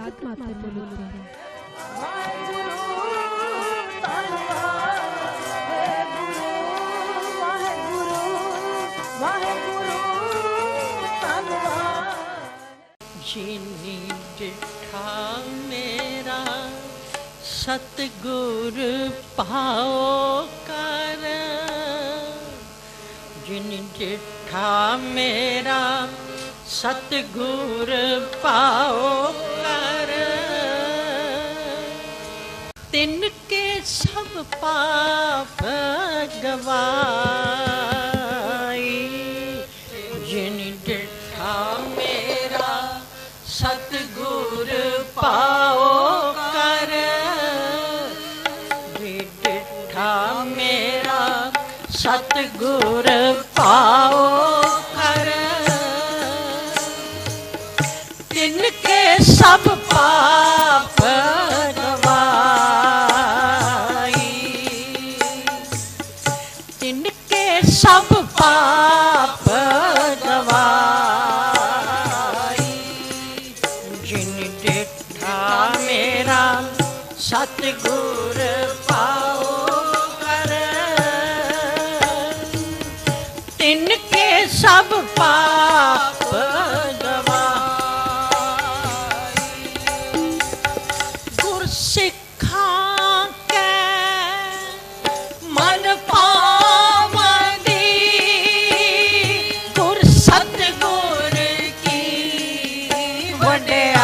आत्मा ते बोलते हैं। जिनी डिठा मेरा सतगुर पाओ कर, जिनी डिठा मेरा सतगुर पाओ कर, तिनके सब पाप गवाई। जिनी डिठा मेरा सतगुर पाओ कर, डिठा मेरा सतगुर पाओ कर, तिनके सब पाप गवाई। तिनके सब पाप गवाई। जिन डिठा मेरा सतगुर पाओ कर, तिनके सब पाप गवाई। गुर सिखा के मन पावंदी, गुर सतगुर की वड्याई।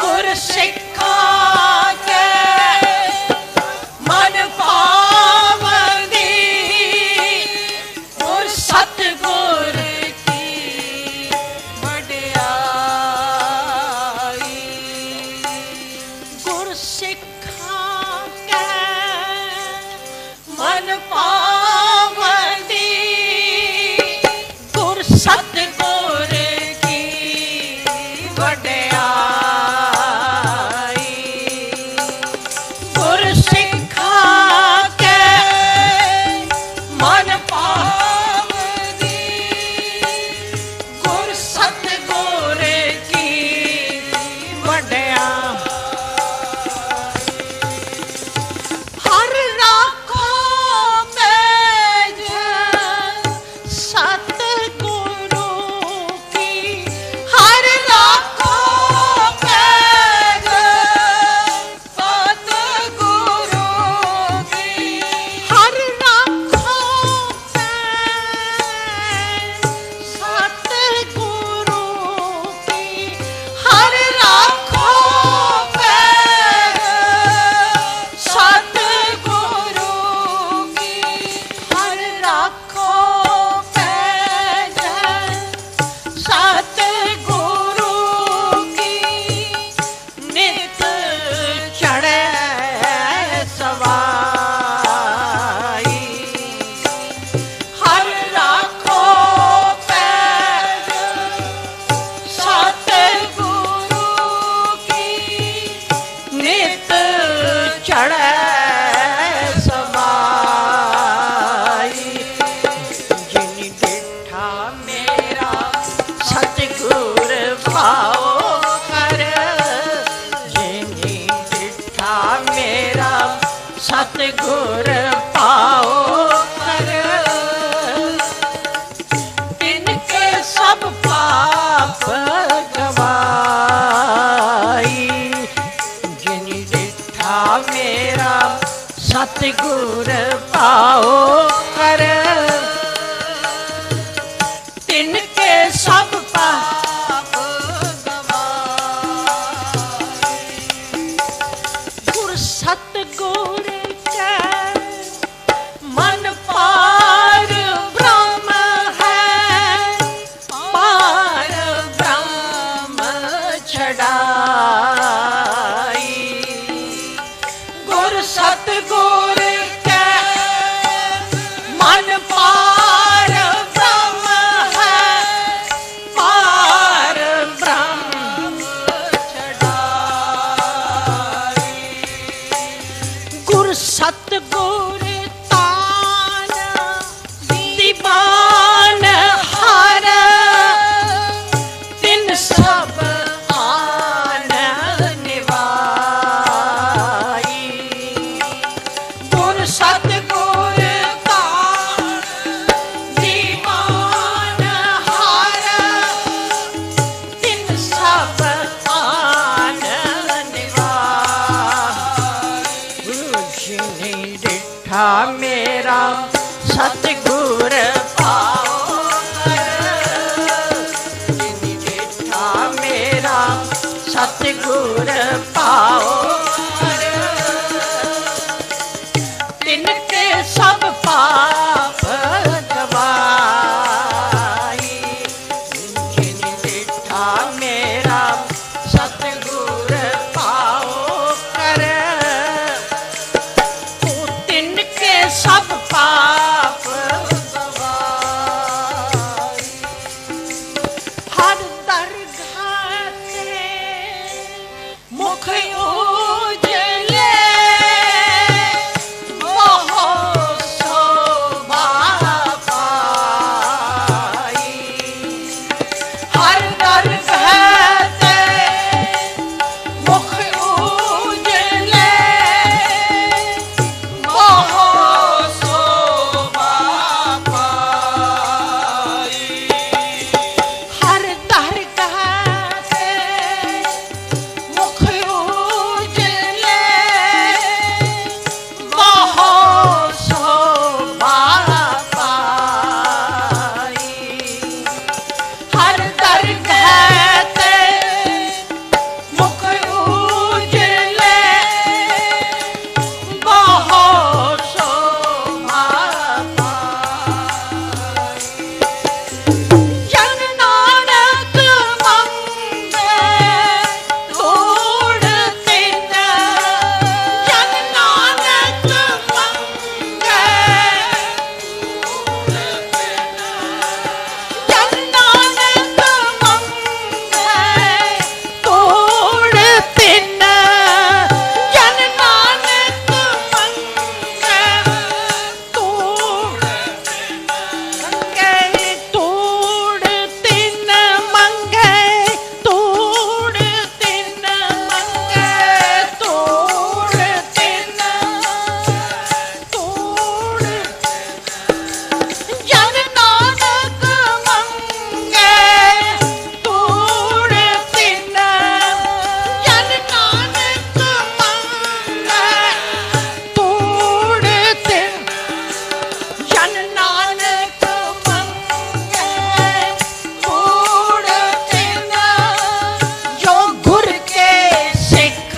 गुर सिखा के मन पावंदी, गुर सतगुर की वड्याई। गुर सिखा के मन पावंदी, गुर सतगुर की वड्याई। गुर सिखा के मन पावंदी, गुर सतगुर की वड्याई। हर राखो पैज सतगुरु की, हर राखो पैज सतगुरु की, हर राखो पैज सतगुरु की, हर राखो पैज सतगुरु की, हर राखो पैज सतगुरु की। नित चढ़े सवाई, हर राखो पैज सतगुरु की। नित चढ़े सवाई। जिन डिठा मेरा सतगुर पाओ कर, जिन डिठा मेरा सतगुर पाओ कर, तिनके सब पाप गवाई। जिन डिठा मेरा सतगुर पाओ कर, तिनके सब पाप गवाई। गुर सतगुर के मन पार ब्रह्म है, पार ब्रह्म छड़ाई। गुर सतगुर के मन पार ब्रह्म है, पार ब्रह्म छड़ाई। गुर सतगुर तान दीवान हर, सब आन निवास। गुरु जी ने डिठा मेरा सतगुर पाओ जिनी डिठा मेरा सतगुर पाओ तिनके सब पाप गवाई। जिनी डिठा मेरा सतगुर पाओ कर तू तिनके सब पाप गवाई। हर दरगाह ते मुख उजले बहुत शोभा पाई। हर दरगाह ते मुख उजले बहुत शोभा पाई। हर दरगाह ते मुख उजले बहुत शोभा पाई। हर दरगाह ते मुख उजले बहुत शोभा पाई। जन नानक मंगे तोड़ तिन जन नानक मंगे जन नानक मंगे तोड़ तिन जन नानक मंगे तोड़ मंगे तोड़ तिन मंगे तोड़ तिन मंगे तोड़ तिन तोड़ जन नानक मंगे तोड़ तिन जन नानक मंगे तोड़ तिन जन नानक मंगे तोड़ तिन जो गुर के सिख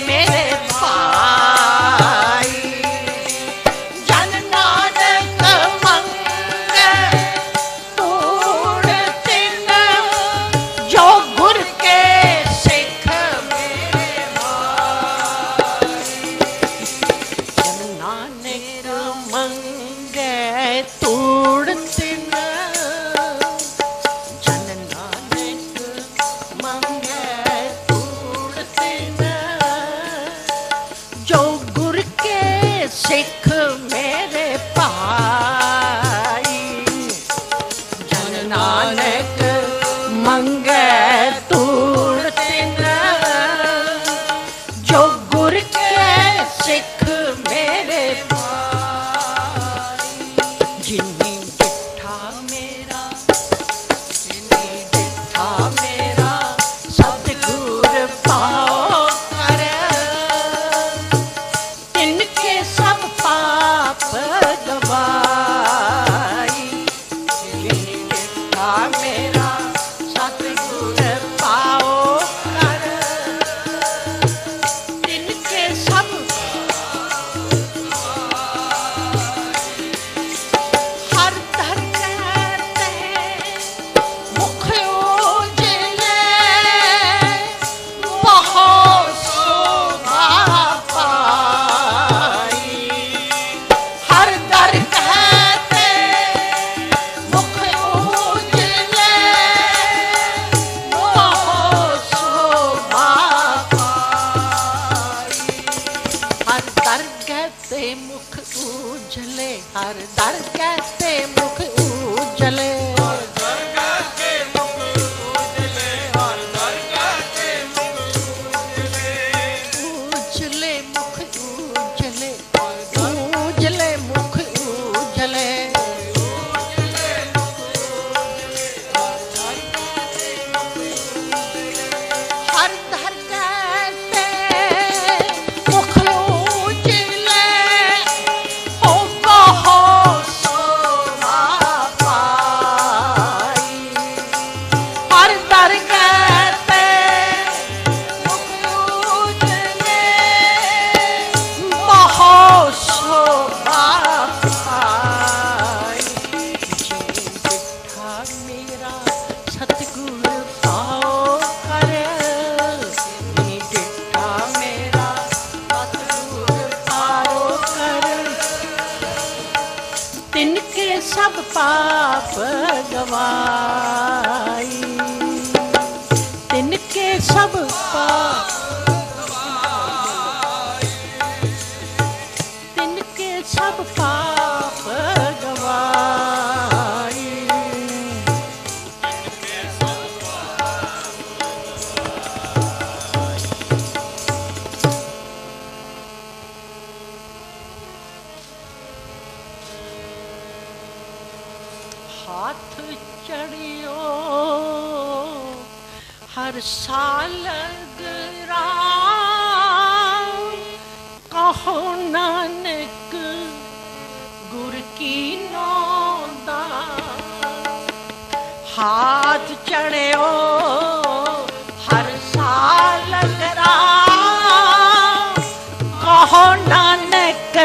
मेरे भाई। जन नानक मंगे तोड़ तिन जो गुर के सिख मेरे भाई। जन नानक मंगे तोड़ तिन जन नानक मंगे तोड़ तिन जो गुर के सिख मेरे भाई। जन नानक मंगे तोड़ तिन जो गुर के सिख मेरे भाई। जिनी डिठा मेरा जिनी डिठा मेरा सतगुर पाओ कर तिनके सब पाप गवाई। जिनी डिठा मेरा सतगुर पाओ कर तिनके सब हर दरगाह ते मुख उजले बहुत शोभा पाई। हर दरगाह ते मुख उजले बहुत शोभा पाई। हर दरगाह ते मुख उजले हर दरगाह ते मुख उजले उजले मुख उजले उजले मुख उजले पाप गवाई, तिनके सब पाप, तिनके सब पाप गवाई। हाथ चढ़ियो हर साल ग्राम, कहो नानक गुर की नौदा। हाथ चढ़ियो हर साल ग्राम, कहो नानक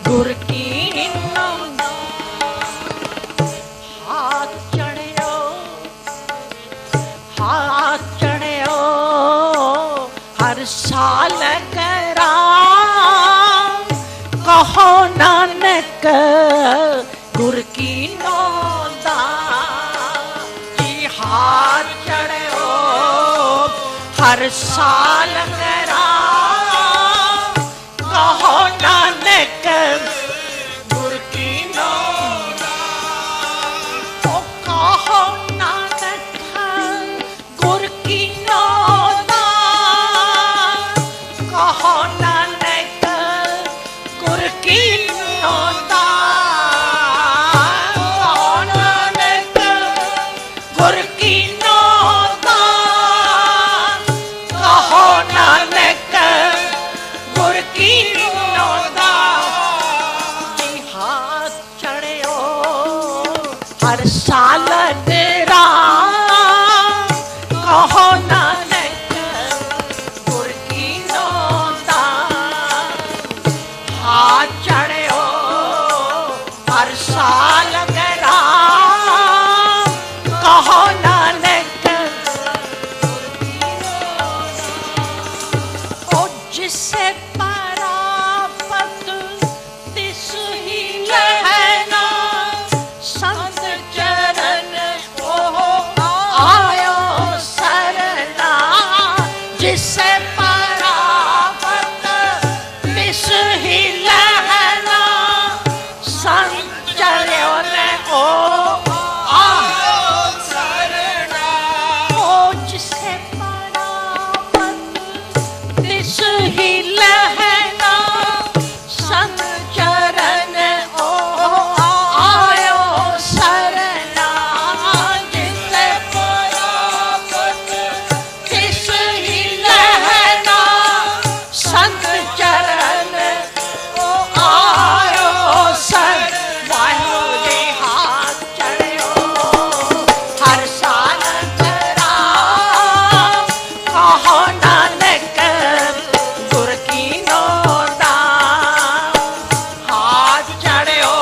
गुर की नौदा। हाथ चढ़ियो, हाथ चढ़ियो हर साल ग्राम, कहो नानक गुर की नौदा। जी हाथ चढ़ियो हर साल ग्राम, कहो नानक गुर की नौदा। ओ कहो नानक गुर की नौदा, कहो नानक गुर की नौदा। कहो नानक गुर की नौदा, कहो नानक गुर की नौदा। हाथ चढ़ियो हर साल ग्राम, कहो नानक गुर की नौदा। हाथ चढ़ियो हर साल ग्राम, कहो नानक गुर की नौदा। ओ जिससे परापत तिस ही लहना, संत चरण ओ आयो सरना। जिससे परापत तिस ही लहना, संत चरण ओ आयो सरना। ओ जिससे परापत तिस ही लहना, संत चरण ओ आयो सरना। जिससे परापत तिस ही लहना, संत चरण ओ आयो सर। वाहिगुरू जी हाथ चढ़ियो हर साल ग्राम, कहो नानक गुर की नौदा। हाथ चढ़ियो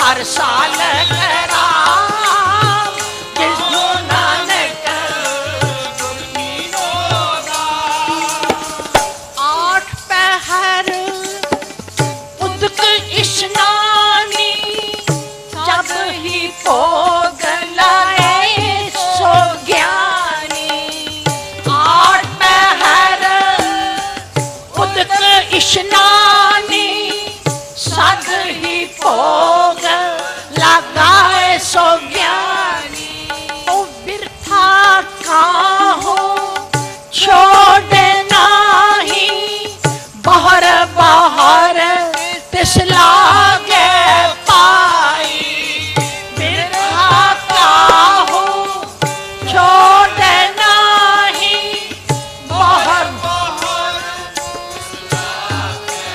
हर साल ग्राम, जिसको नानक गुर की नौदा। आठ पहर उदक स्नानी, जब ही भोग लाए सो ज्ञानी। आठ पहर उदक स्नानी, सद ही भोग लगाए सो ज्ञानी। ओ बिरथा काहो छोड़ नाही, बाहर बाहर तिस लागे पाई। बिरथा काहो छोड़ नाही, बाहर बाहर तिस लागे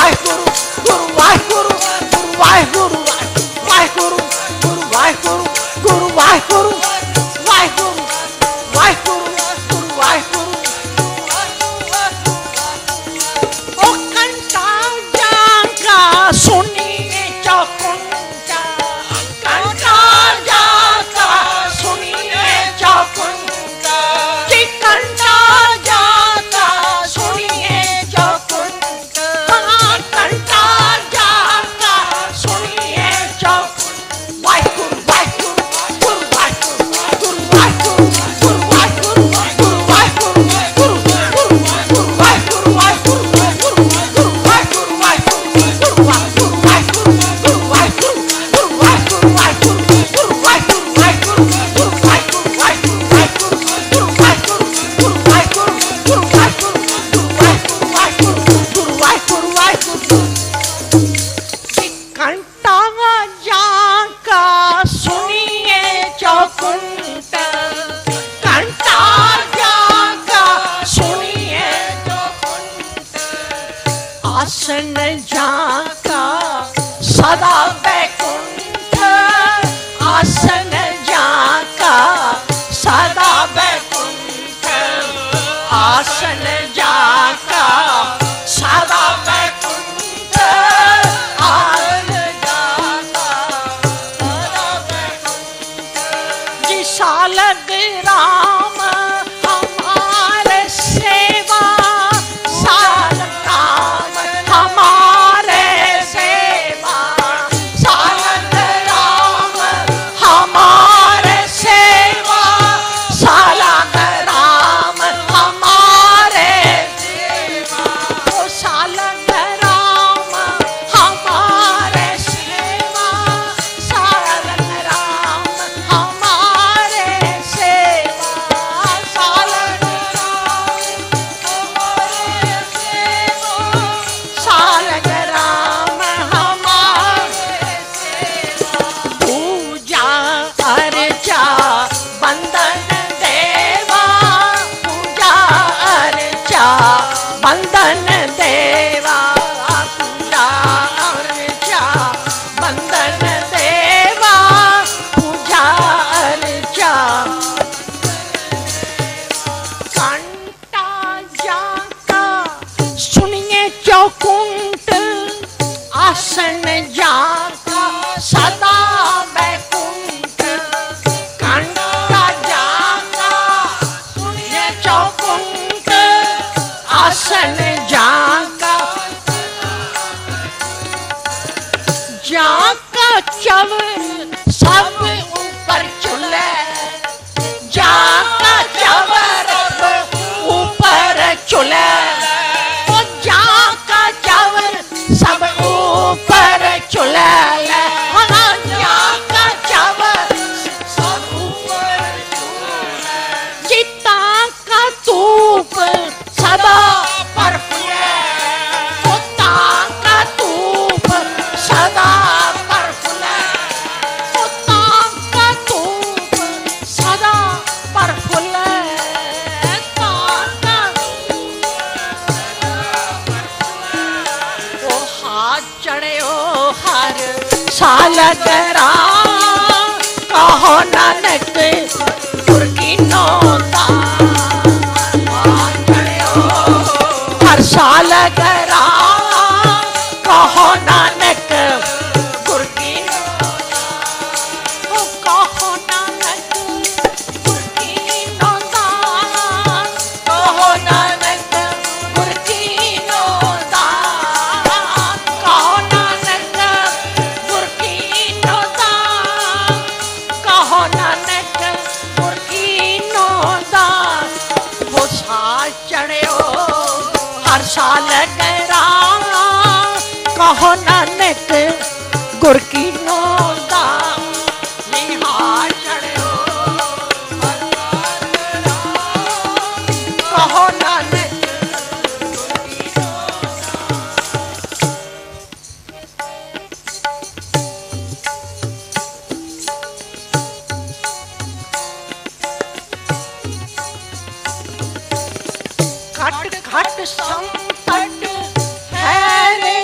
वाहेगुरु गुरु वाहेगुरु गुरु वाहेगुरु वाहेगुरु गुरु वाहेगुरु गुरु वाहेगुरु वाहेगुरु वाहेगुरु गुरु वाहेगुरु ओ कंटा जागा सुनिए चौकुंटा कंटा जागा सुनिए चौकुंटा जी कंटा जागा सुनिए चौकुंटा कंटा जागा सुनिए चौकुंटा वाहेगुरु वाहेगुरु गुरु वाहेगुरु गुरु वाहेगुरु गुरु वाहेगुरु गुरु वाहेगुरु गुरु वाहेगुरु वाहेगुरु गुरु वाहेगुरु वाहेगुरु गुरु वाहेगुरु वाहेगुरु गुरु वाहेगुरु गुरु वाहेगुरु वाहेगुरु गुरु वाहेगुरु वाहेगुरु गुरु वाहेगुरु वाहेगुरु गुरु वाहेगुरु गुरु वाहेगुरु गुरु वाहेगुरु गुरु वाहेगुरु वाहेगुरु कंटा जाका सुनिए चौकुंटा कंटा जाका सुनिए चौकुंटा आसन जाका सदा बैकुंठ आसन जाका सदा बैकुंठ आसन जाका सदा बैकुंठ आसन जाका सदा बैकुंठ जी सालग राम हमारे सेवा साल राम हमारे सेवा सालग राम हमारे सेवा सालग राम हमारे सेवा ओ सालग राम हमारे सेवा सालग राम हमारे सेवा सालग राम हमारे सेवा सालग राम हमारे सेवा पूजा अर्चा बंदन देवा पूजा अर्चा बंदन देवा पूजा अर्चा बंदन देवा पूजा अर्चा कंटा जाका सुनिए चौकुंट आसन जाका सदा बैकुंठ कंटा जाका सुनिए चौकुंट आसन जाका जाका चवर सब ऊपर चुले जाका चवर ऊपर चुले ओ जाका चवर सब ऊपर चुले जाका चवर सब ऊपर चुले जिता का तूप सदा पर फुले उता का तूप सदा पर फुले उता का तूप सदा पर फुले ताका ओ हाथ चढ़े ओ हर साल करा कहो नानक गुर की नौता हाथ चढ़े ओ हर साल करा कहो नानक गुर की नौता ओ कहो नानक गुर की नौता कहो नानक गुर की नौता कहो नानक गुर की नौता कहो नानक गुर की नौता वो साल चढ़े हर साल करा कहो नानक गुर की नौता निहार चढ़े हर साल करा कहो नानक गुर की नौता खट खट संकट है रे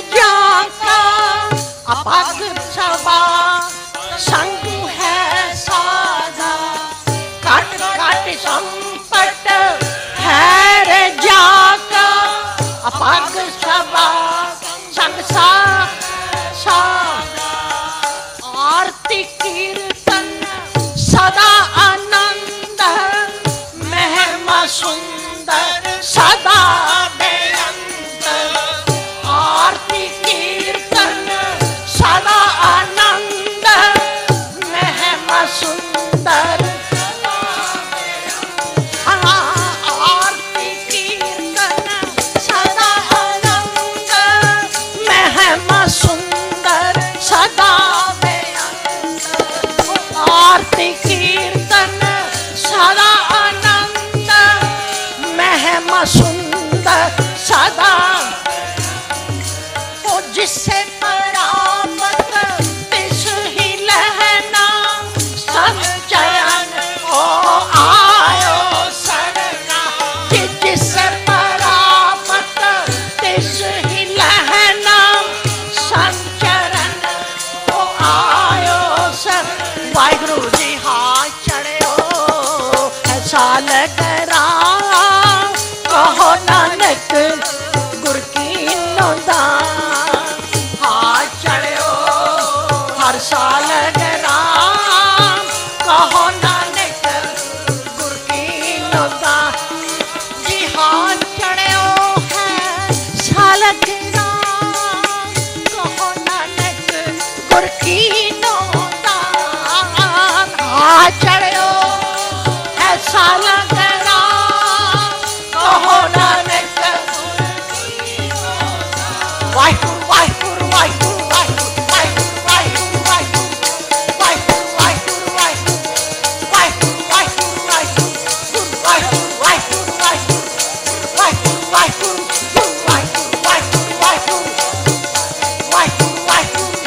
अपग सभा संग सा आरती कीर्तन सदा आनंद महिमा सुंदर सदा बेअंत आरती कीर्तन सदा आनंद महिमा सुंदर सुंदर सदा आरती कीर्तन सदा आनंद महिमा सुंदर सदा ओ जिससे परामत तिस ही लहना संचयन ओ आयो सरना जिससे परामत तिस ही लहना संचरण को आयो सर वाहिगुरु जी हाथ चढ़ियो ऐसा लगरा कहो नानक गुर की नौदा हाथ चढ़ियो हर साल गरा कहो नानक गुर की नौदा जी हाथ चढ़ियो है साल गरा गुर की नौदा चढ़ो ऐसा लगरा कहो नानक वाहिगुरु वाहिगुरु वाहिगुरु वाहिगुरु वाहिगुरु वाहिगुरु वाहिगुरु वाहिगुरु वाहिगुरु वाहिगुरु वाहिगुरु वाहिगुरु वाहिगुरु वाहिगुरु वाहिगुरु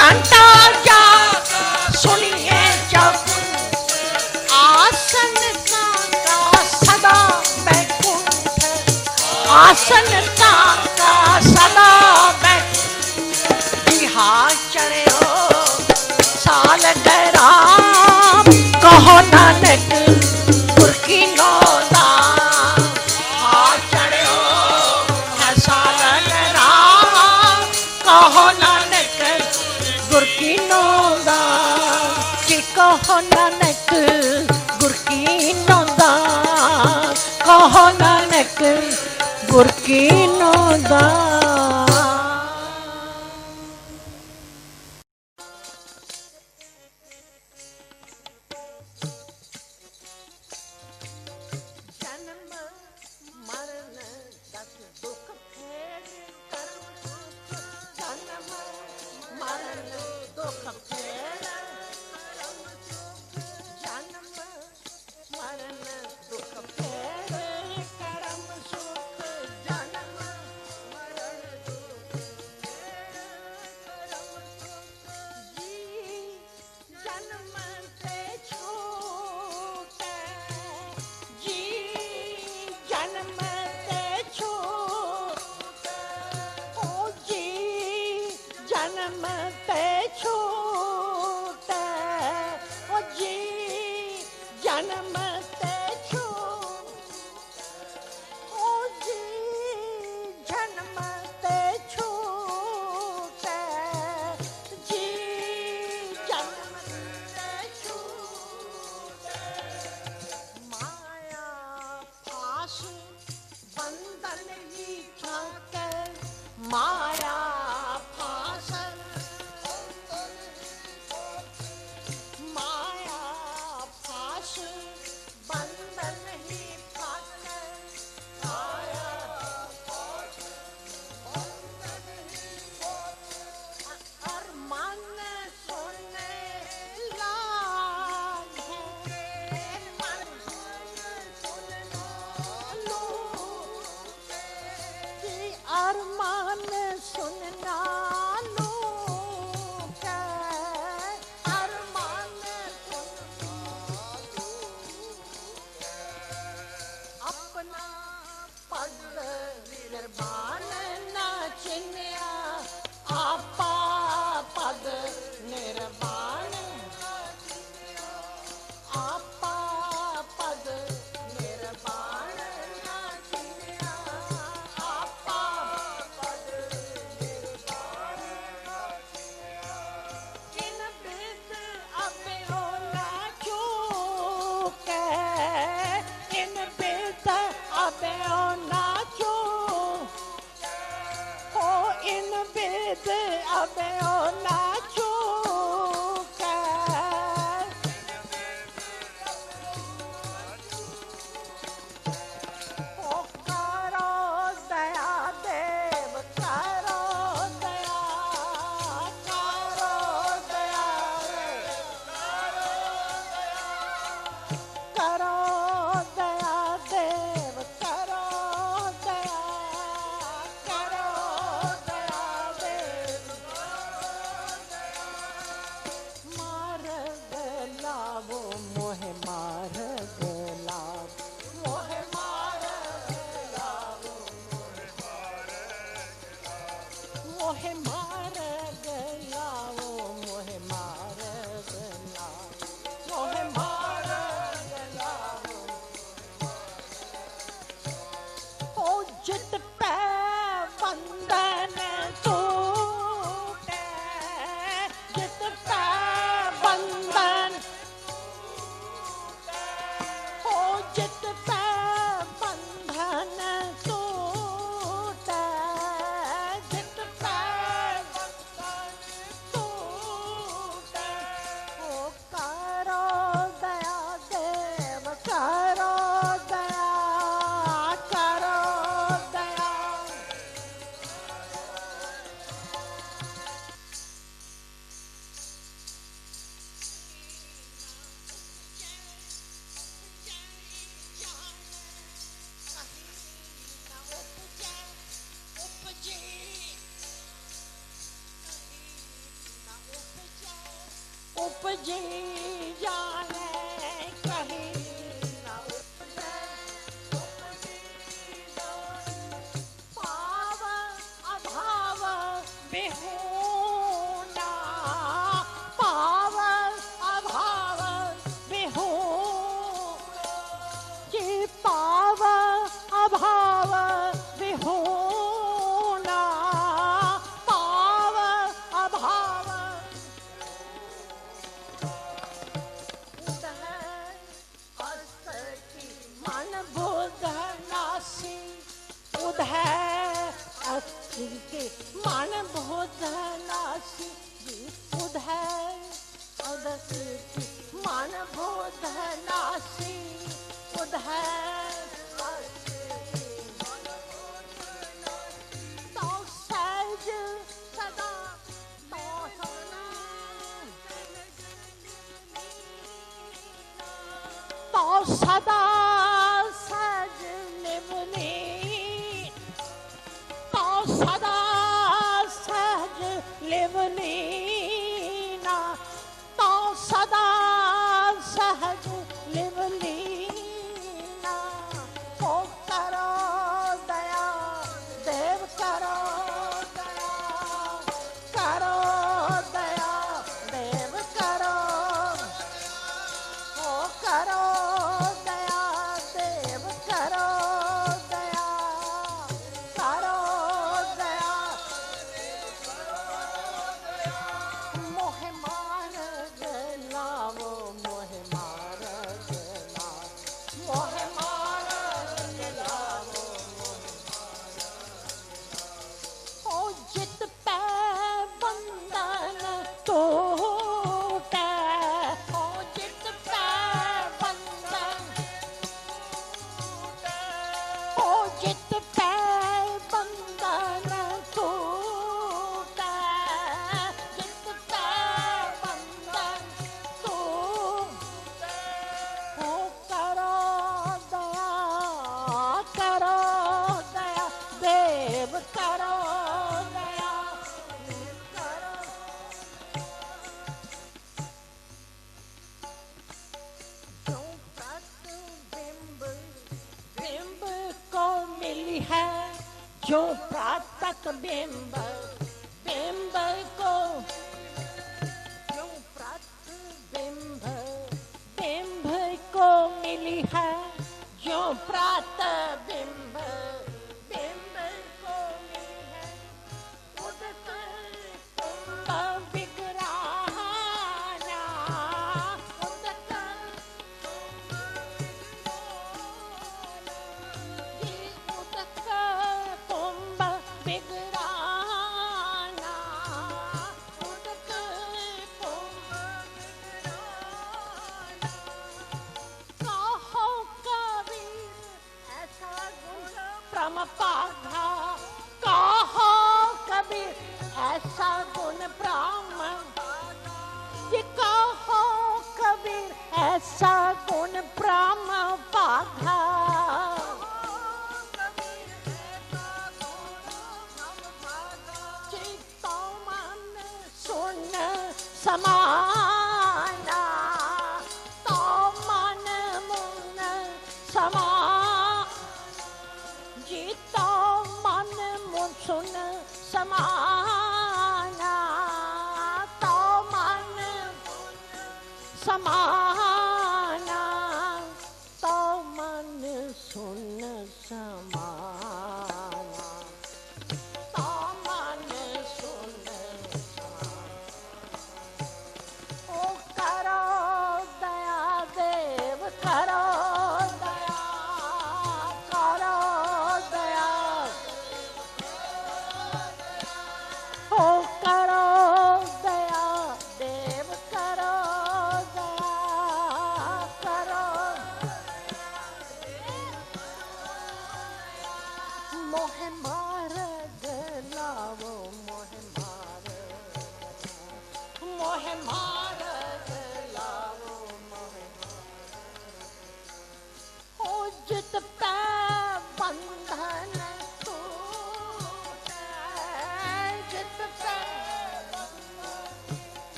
घंटा जा सुनिए जब आसन का सदा बैकुंठ आसन का सदा बैकुंठ हाथ चढ़े हो साल गरा कहो नानक गुर की नौदा हाथ चढ़े हो साल गरा कहो नानक गुर की नौदा कि कहो नानक गुर की नौदा कहो नानक गुर की नौदा जन्म मरण दस दुख फेर कर्म सुख जन्म मरण दुख फेर जन्म मरण दुख फेर कर्म सुख जन्म मरण दुख कर्म सुख जी जन्म ते छूटे जी जन्म ते छूटे ओ जी जन्म ते छूटे ओ जी जन्म ते छूटे ओ जी जन्म ते छूटे जी जन्म ते छूटे माया फास बंधन ही छाके माया फास माया फास बंधन ही फाके माया फास बंधन ही फाके अरमान सोने लागे अरमान सोने लागे अरमान सुनना लो क्या अरमान सुनना लो जी जाने कहीं न उपजे पाव अभाव बिहूना पाव अभाव बिहू जी पाव अभाव बिहूना पाव अभाव मन बुध नासी उधय अस्थि के मन बुध नासी उधय अदसी मन बुध नासी उधय तो सहज सदा तो सदा सज निवनी तो सदा सहज लिवनी ना तो सदा सहज लिवनी ना ओ करो दया देव करो दया देव करो ओ करो दया देव करो दया मोहे मार गलावो मोहे मार गलावो मोहे मार गलावो ओ जित पै बंधन टूटे ओ जित पै बंधन ओ जित पै बंधन टूटे जित पै बंधन टूटे ओ करो दया देव करो दया करो जो प्रतिबिंब बिंब को मिली है जो प्रातक बिंब बिंब को जो प्रतिबिंब बिंब को मिली है जो प्रतिबिंब बिंब को मिली है उदक कुंभ विग्रहाना उदक उदक कुंभ विग्रहाना उदक कुंभ विग्रहाना कहो कबीर ऐसा गुण प्रमपाघा कहो कबीर ऐसा गुण ब्राह्म ये कहो कबीर ऐसा गुण ब्राह्म पाघा चित्तो मन सुन समाना तो मन मुन समा जीतो मन मुन सुन समाना तो मन समाना तो मन सुन समाना तो मन सुन ओ करो दया देव करो दया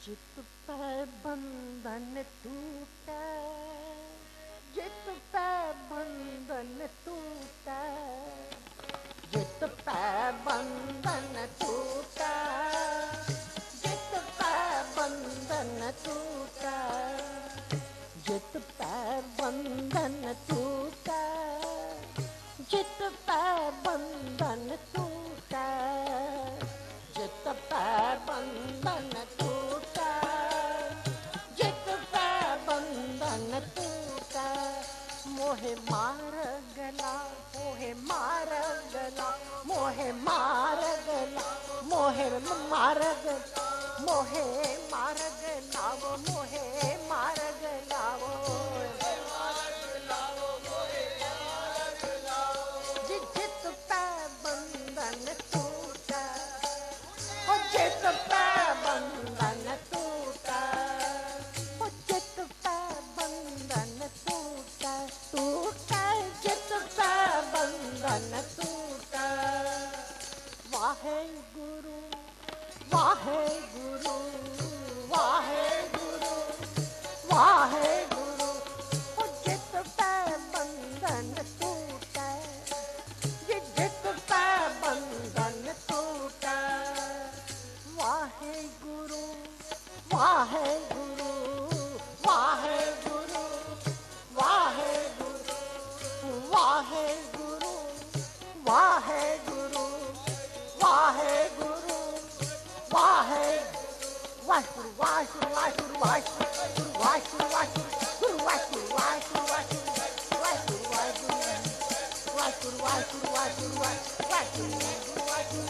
जित पे बंधन टूटा, जित पे बंधन टूटा, जित पे बंधन टूटा, जित पे बंधन टूटा, जित पे बंधन टूटा, जित पे बंधन टूटा, जित पे बंधन टूटा, जित पे बंधन टूटा, मोहे मार गला, मोहे मार गला, मोहे मार गला, मोहे मार गला, मोहे मार गला, वो मोहे मार गला, वो जित पे बंधन टूटा, ओ जित पे बंधन टूटा, ओ जित पे बंधन टूटा, टूटा जित पे बंधन टूटा। वाहे गुरु, वाहे गुरु, वाहे गुरु, वाहे गुरु, ओ जित पे बंधन टूटा, जित पे बंधन टूटा। वाहे गुरु, वाहे गुरु, वाहे गुरु, वाहे गुरु, वाहे गुरु, वाहे गुरु, वाहे गुरु, वाहे वाहिगुरु, वाहिगुरु, वाहिगुरु, वाहिगुरु, वाहिगुरु, वाहिगुरु, वाहिगुरु, वाहिगुरु, वाहिगुरु, वाहिगुरु, वाहिगुरु, वाहिगुरु, वाहिगुरु,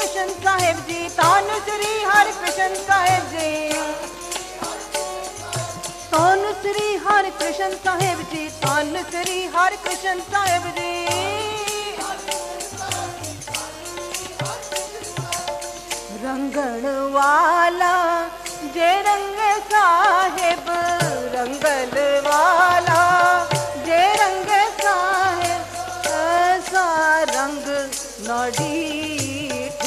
हरकृष्ण साहिब जी, धन श्री हरकृष्ण साहिब जी, धन श्री हरकृष्ण साहिब जी, धन श्री हरकृष्ण साहिब जी। रंगण वाला जे रंग साहिब, रंगल वाला जे रंग साहिब, ऐसा रंग न डीठ,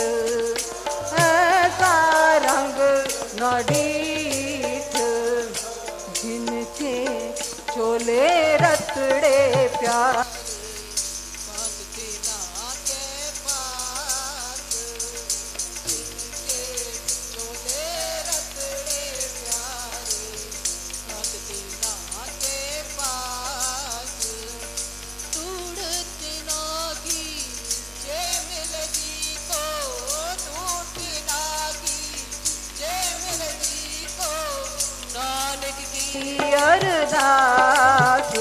ऐसा रंग न डीठ, जिनके चोले रतड़े प्यार। अरदास,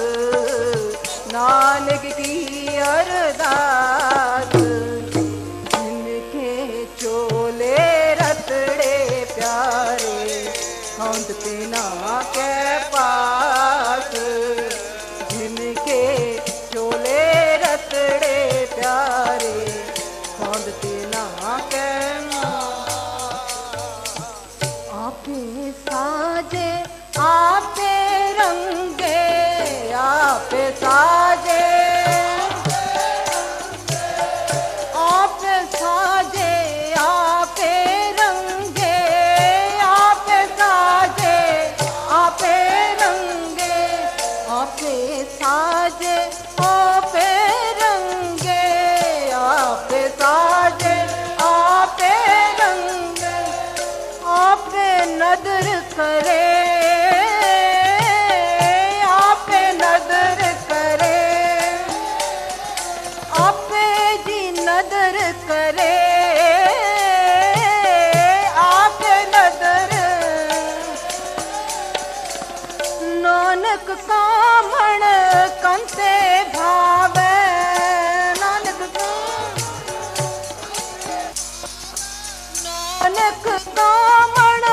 नानक की अरदास, जिनके चोले रतड़े प्यारे, हौंदते ना के पास, जिनके चोले रतड़े प्यारे, हौंदते ना के। आपे साजे आपे रंगे, आपे साजे, आपे साजे, आपे रंगे, आपे साजे, आपे रंगे, आपे साजे, आपे रंगे, आपे साजे, आपे रंगे, आपे नदर करे, नदर करे, आपे नदर। नानक कामण कंते भावे, नानक नानक कामण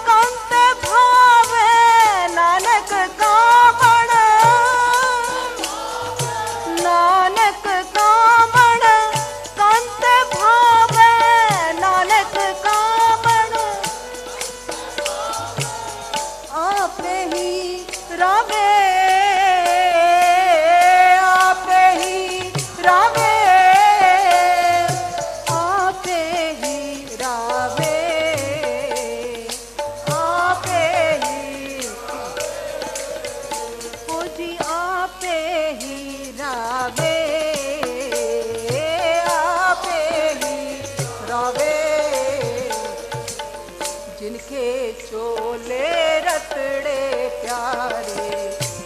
कंते भावे, नानक कामण, नानक कामण कंत भावे, नानक कामण। आपे ही रावे, आपे ही रावे, आपे ही रावे, आपे ही, ओ जी आपे ही रावे, जिनके चोले रतड़े प्यारे,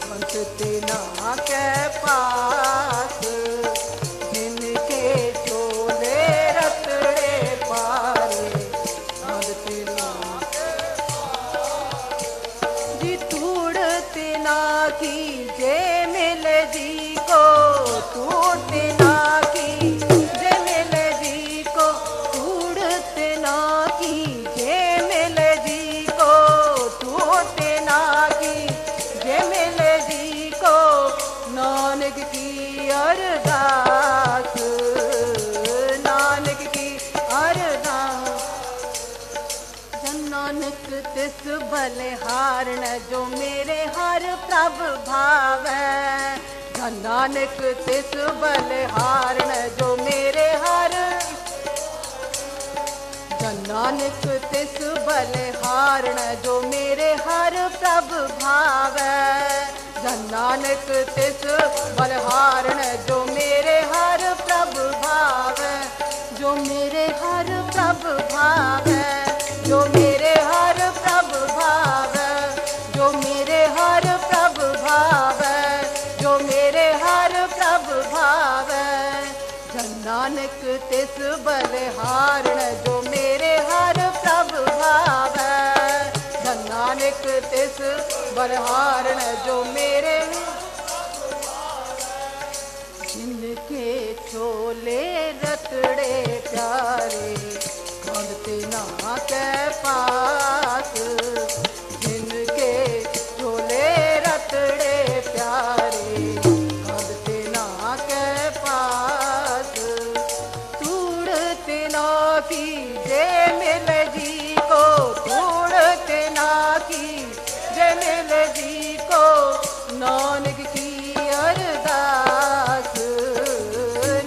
हंसते ना के पास, जिनके चोले रतड़े पारे, हंसते ना जी, तूड़ते ना की जे मिल जी को, तूड़ते ना की जे मिल जी को, तूड़ते ना की जे मिल जी को, तूड़ते ना की जे मिल जी को, नानक की अरदास, नानक की अरदास। जन नानक तिस बलिहारण, जो मेरे हर प्रभ भावै, जन नानक तिस बलिहारण, जो मेरे हर, जन नानक तिस बलिहारण, जो मेरे हर प्रभ भावै, जन नानक तिस बलिहारण, जो मेरे हर प्रभ भावै, जो मेरे हर प्रभ भावै, जो मेरे हर प्रभ भावै, जो मेरे हर प्रभ भावै, जो मेरे हर प्रभ भावै, जन नानक तिस बलिहारण, जो मेरे हर प्रभ भावै, जन नानक तिस बलिहारण, जो मेरे, जिनके चोले रतड़े प्यारे बांधते ना के पास जिनके झोले रतड़े प्यारे बांधते ना के पास तूड़ते ना की जे मिल जी को तूड़ते ना की जे मिल जी को नानक की अरदास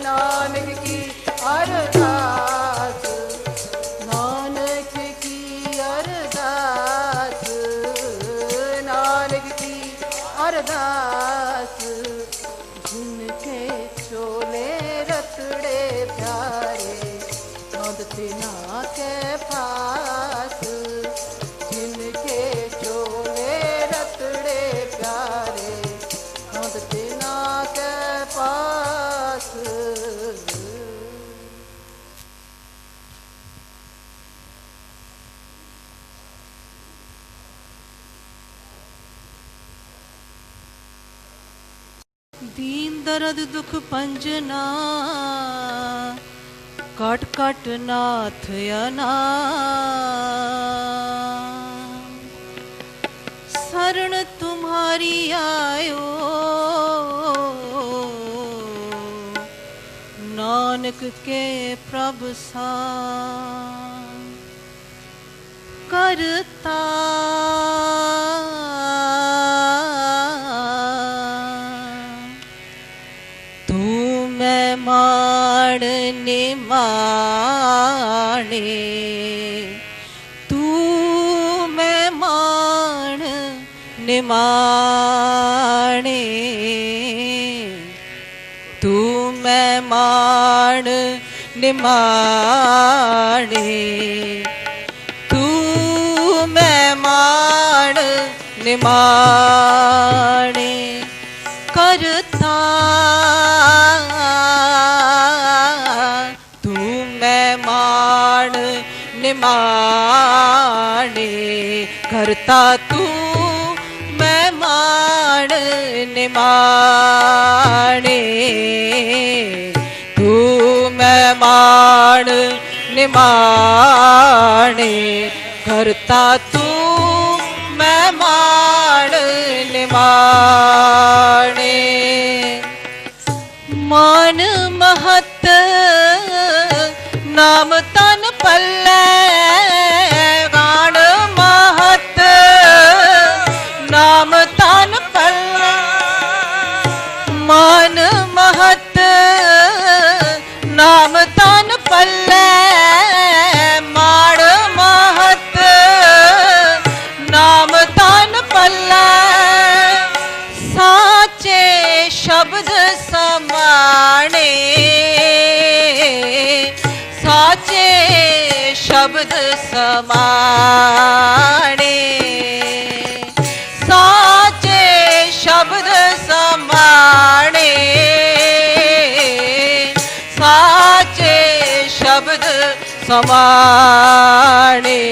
नानक की अरदास नानक की अरदास नानक की अरदास जिनके चोले रतड़े प्यारे बांधते ना के पास जिनके चोले रतड़े प्यारे बांधते ना के पास। दीन दर्द दुख पंजना काट काट नाथ अना शरण तुम्हारी आयो नानक के प्रभु सा करता माड़ने माणे तू मैं माण निमाणे तू मैं माण निमाणे तू मैं माण निमाणे करता निमाणे करता तू मैं माण निमाणे तू मैं माण निमाणे करता तू मैं माण निमाणे मान महत नाम तन पल्ले गान महत नाम तन पल्ले मान महत नाम तन पल्ले माण महत नाम तन पल्ले साचे शब्द समाणे साचे शब्द समाणे साचे शब्द समाणे साचे शब्द समाणे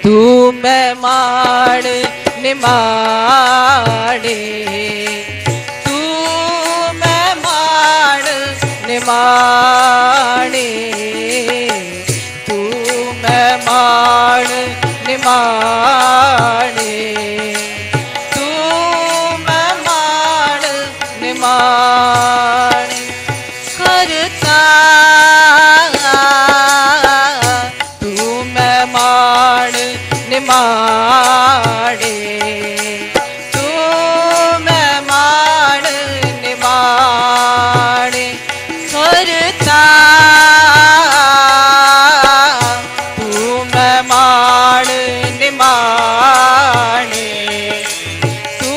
तू मैं माण निमाणे तू मैं माण निमाणे तू मैं माण निमाणे तू मैं माण निमाणे करता तू मैं माण निमाणे तू मैं माण निमाणे करता तू मैं माण निमाणे तू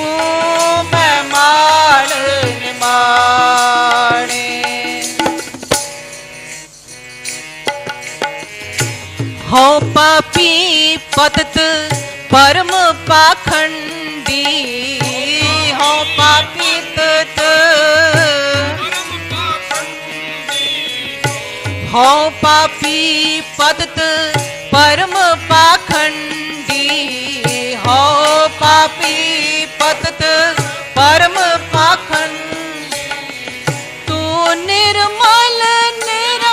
मैं माण निमाणे हो पापी पतत परम पाखंडी हो पापी तत हो पापी पतत परम पाखंडी हो पापी पतत परम पाखंडी तू निर्मल निरा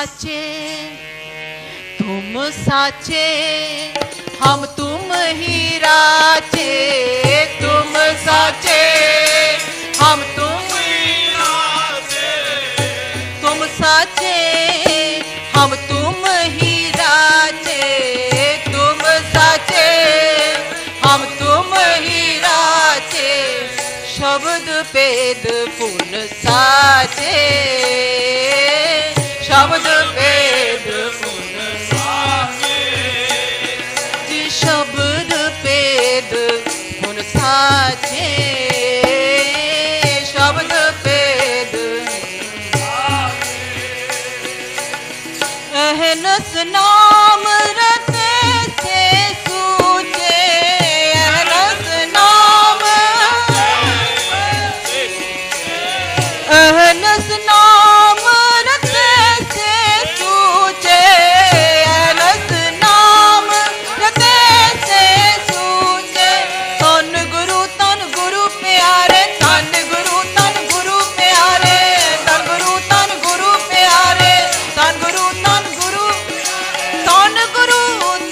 साचे, तुम साचे, हम तुम ही राचे, तुम साचे, हम तुम ही राचे, तुम साचे, हम तुम ही राचे, तुम साचे, हम तुम ही राचे, शब्द पेद पुन साचे, शब्द पेद पुन साचे, जी शब्द पेद पुन साचे, शब्द पेद अहनस नाम रते से सूचे, अहनस नाम, अहनस नाम रते से सूचे, अहनस नाम रते से सूचे, तन गुरु प्यारे, तन गुरु प्यारे, तन गुरु प्यारे, तन गुरु, तन गुरु, तन गुरु,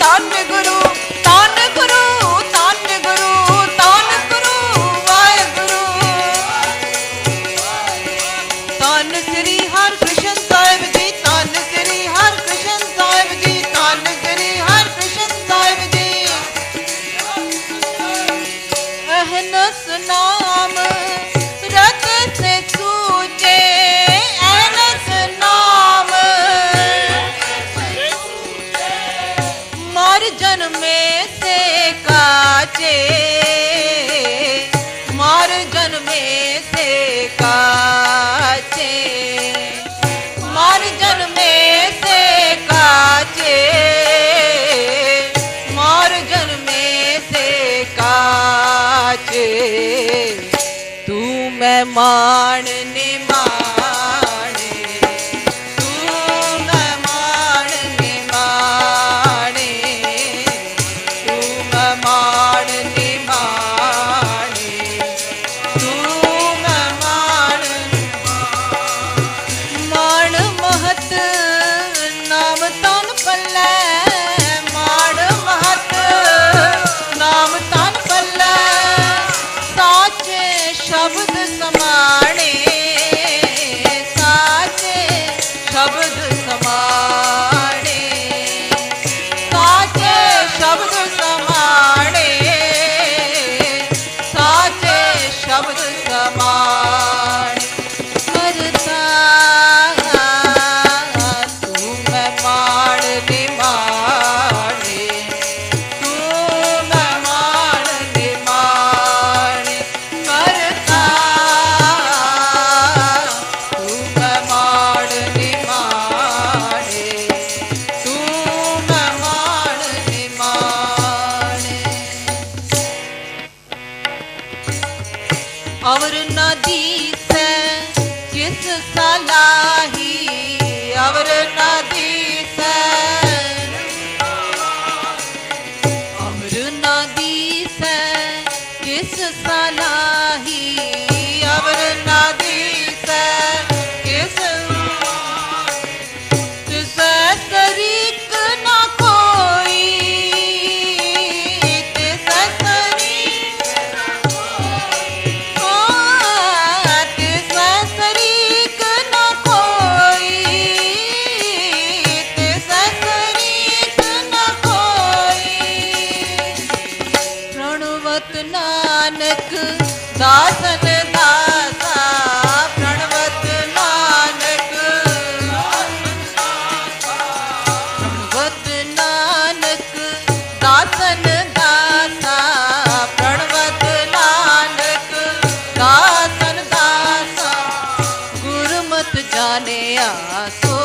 तन गुरु, तन गुरु, तन गुरु, तन गुरु वाहेगुरु, तन श्री हरकृष्ण साहिब जी, तन श्री हरकृष्ण साहिब जी, तन श्री हरकृष्ण साहिब जी, अहनस नाम रते से सूचे, अहनस नाम मर जन्मे से काचे, मर जन्मे से काचे, मर जन्मे से काचे, मर जन्मे से काचे, तू मैं माणने माणे, तू मैं माणने माणे, तू मैं माणने माणे, तू मैं माण महत नाम तन पल्लै, माण महत नाम तन पल्लै, साचे शब्द समाणे, साचे शब्द समाणे, साचे शब्द समाणे, साचे शब्द समाणे, करता तू मैं माणने माणे, तू मैं माणने माणे, करता तू मैं माणने माणे, तू मैं माणने माणे, और न दीसै किस सलाही, और न दीसै, और न दीसै किस सलाही, और न दीसै किस, तिसै तरीक न कोई, तिसै तरीक तिसै तरीक न कोई, तिसै तरीक न कोई, प्रणवत नानक दासन दासा, प्रणवत नानक, प्रणवत नानक दासन दासा, प्रणवत नानक दासन दासा, गुरमत जाने आसो